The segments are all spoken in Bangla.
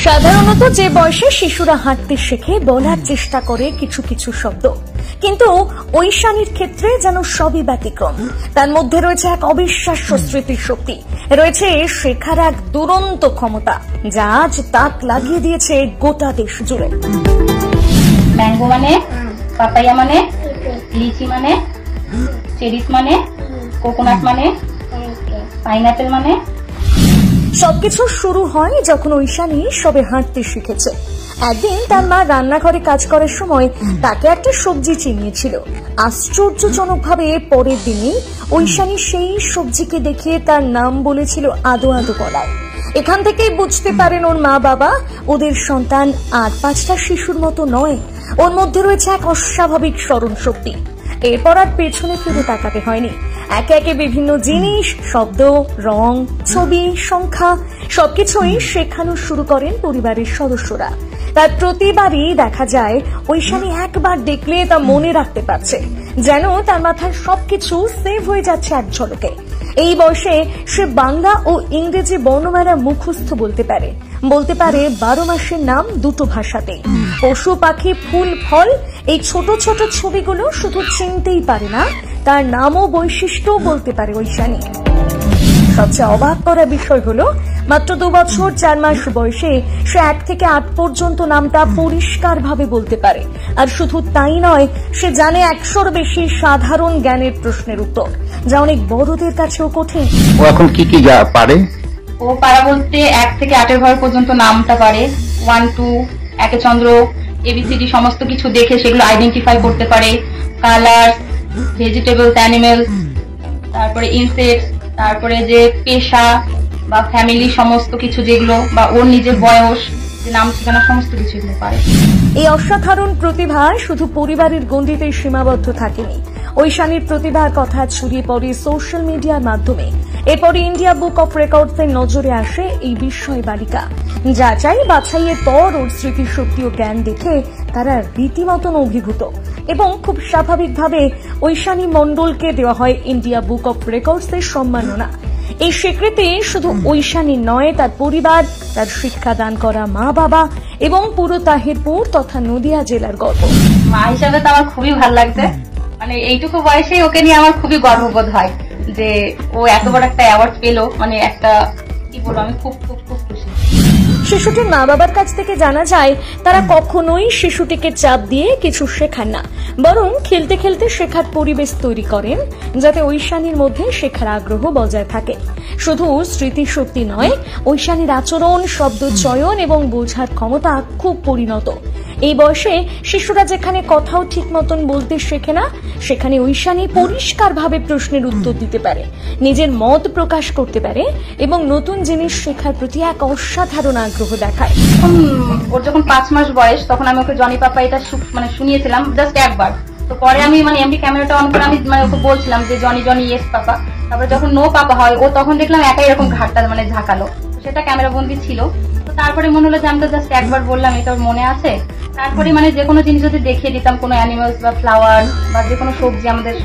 সাধারণত যে বয়সে শিশুরা হাঁটতে শেখে বলার চেষ্টা করে কিছু কিছু শব্দ, কিন্তু ঐশানীর ক্ষেত্রে যেন সবই ব্যতিক্রম। তার মধ্যে রয়েছে এক অবিশ্বাস্য স্মৃতির শক্তি, রয়েছে শেখার এক দুরন্ত ক্ষমতা যা আজ তাক লাগিয়ে দিয়েছে গোটা দেশ জুড়ে। ম্যাঙ্গো মানে, পাপাইয়া মানে, লিচি মানে, চেরিস মানে, কোকোনাট মানে, পাইনাপেল মানে। সবকিছু শুরু হয় যখন ঐশানী সবে হাঁটতে শিখেছে। একদিন তার মা রান্নাঘরে কাজ করার সময় তাকে একটা সবজি চিনিয়েছিল। আশ্চর্যজনকভাবে পরের দিনই ঐশানী সেই সবজিকে দেখিয়ে তার নাম বলেছিল আদো আদো গলায়। এখান থেকেই বুঝতে পারেন ওর মা বাবা ওদের সন্তান আর 5টা শিশুর মতো নয়, ওর মধ্যে রয়েছে এক অস্বাভাবিক স্মরণ শক্তি। এরপর আর পেছনে ফিরে তাকাতে হয়নি। একে একে বিভিন্ন জিনিস, শব্দ, রং, ছবি, সংখ্যা সবকিছুই শেখানো শুরু করেন পরিবারের সদস্যরা। তার প্রতিবারই দেখা যায় ঐশানী একবার দেখলে তা মনে রাখতে পারছে, যেন তার মাথার সবকিছু সেভ হয়ে যাচ্ছে এক ঝলকে। এই বয়সে সে বাংলা ও ইংরেজি বর্ণমালা মুখস্থ বলতে পারে 12 মাসের নাম দুটো ভাষাতেই। পশু পাখি, ফুল ফল এই ছোট ছোট ছবিগুলো শুধু চিনতেই পারে না, তার নাম ও বৈশিষ্ট্য বলতে পারে ঐশানী। সবচেয়ে অবাক করা বিষয় হলো মাত্র 2 বছর 4 মাস বয়সে সে 1 থেকে 8 পর্যন্ত নামটা পরিষ্কারভাবে বলতে পারে। আর শুধু তাই নয়, সে জানে 100-র বেশি সাধারণ জ্ঞানের প্রশ্নের উত্তর, যা অনেক বড়দের কাছেও কঠিন। ও এখন কি কি পারে? ও পারা বলতে 1 থেকে 8 ঘর পর্যন্ত নামটা পারে। 1 2 একে চন্দ্র, এবিসিডি সমস্ত কিছু দেখে সেগুলো আইডেন্টিফাই করতে পারে। কালার, ভেজিটেবলস, অ্যানিমেলস, তারপরে ইনসেক্টস, তারপরে যে পেশা বা ফ্যামিলি সমস্ত কিছু যেগুলো, বা ওর নিজের বয়স, যে নাম ঠিকানা সমস্ত কিছু এগুলো পারে। এই অসাধারণ প্রতিভা শুধু পরিবারের গণ্ডিতে সীমাবদ্ধ থাকেনি। ঐশানীর প্রতিভার কথা ছড়িয়ে পড়ে সোশ্যাল মিডিয়ার মাধ্যমে। এরপরে ইন্ডিয়া বুক অফ রেকর্ডসের নজরে আসে এই বিস্ময় বালিকা। যাচাই বাছাইয়ের পর ওর স্মৃতিশক্তি ও জ্ঞান দেখে তারা রীতিমতন অভিভূত, এবং খুব স্বাভাবিকভাবে ঐশানী মণ্ডলকে দেওয়া হয় ইন্ডিয়া বুক অফ রেকর্ডসের সম্মাননা। এই স্বীকৃতি শুধু ঐশানী নয়, তার পরিবার, তার শিক্ষাদান করা মা বাবা এবং পুরো তাহিরপুর তথা নদিয়া জেলার গর্ব। মা হিসাবে তো আমার খুবই ভালো লাগছে। মানে এইটুকু বয়সে ওকে নিয়ে আমার খুবই গর্ববোধ হয় যে ও এত বড় একটা অ্যাওয়ার্ড পেলো। মানে একটা কি বলবো, আমি খুব খুব খুব খুশি। শিশুটির মা বাবার কাছ থেকে জানা যায় তারা কখনোই শিশুটিকে চাপ দিয়ে কিছু শেখান না, বরং খেলতে খেলতে শেখার পরিবেশ তৈরি করেন যাতে ঐশানীর মধ্যে শেখার আগ্রহ বজায় থাকে। শুধু স্মৃতিশক্তি নয়, ঐশানীর আচরণ, শব্দ চয়ন এবং বোঝার ক্ষমতা খুব পরিণত। এই বয়সে শিশুরা যেখানে কথাও ঠিক মতন বলতে শেখে না, সেখানে ঐশানী পরিষ্কারভাবে প্রশ্নের উত্তর দিতে পারে, নিজের মত প্রকাশ করতে পারে এবং নতুন জিনিস শেখার প্রতি এক অসাধারণ আগ্রহ দেখায়। ওর যখন 5 মাস বয়স, তখন আমি ওকে জনি পাপা এটা শুনিয়েছিলাম জাস্ট একবার। তো পরে আমি এমনি ক্যামেরাটা অন করে আমি ওকে বলছিলাম যে জনি জনি ইয়েস পাপা। তারপরে যখন নো পাপা হয়, ও তখন দেখলাম একাই এরকম ঘাটটা ঝাঁকালো। সেটা ক্যামেরা বন্দি ছিল। তো তারপরে মনে হলো যে আমি তো জাস্ট একবার বললাম, এটা ওর মনে আছে। তারপরে যে কোনো জিনিস যদি দেখিয়ে দিতাম, কোনো অ্যানিমালস বা ফ্লাওয়ার বা যে কোনো সবজি, আমাদের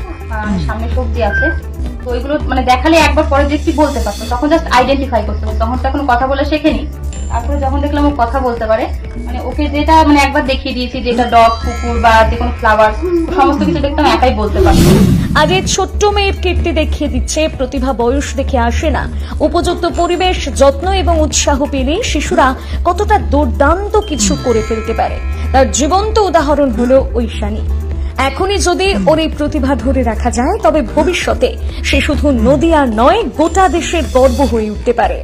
সামনে সবজি আছে, তো ওইগুলো দেখালে একবার পরে দেখতে বলতে পারতো, তখন জাস্ট আইডেন্টিফাই করতে পারতো। তখন তো এখনো কথা বলে শেখেনি। তারপরে যখন দেখলাম ও কথা বলতে পারে, ওকে যেটা একবার দেখিয়ে দিয়েছি, যেটা ডগ, কুকুর বা যে কোনো ফ্লাওয়ার সমস্ত কিছু দেখতাম একাই বলতে পারতো। আজ এই ছোট্ট মেয়ের কীর্তি দেখিয়ে দিচ্ছে প্রতিভা বয়স দেখে আসে না। উপযুক্ত পরিবেশ, যত্ন এবং উৎসাহ পেলে শিশুরা কতটা দুর্দান্ত কিছু করে ফেলতে পারে, তার জীবন্ত উদাহরণ হলো ঐশানী। এখনই যদি ওর এই প্রতিভা ধরে রাখা যায়, তবে ভবিষ্যতে সে শুধু নদিয়া নয়, গোটা দেশের গর্ব হয়ে উঠতে পারে।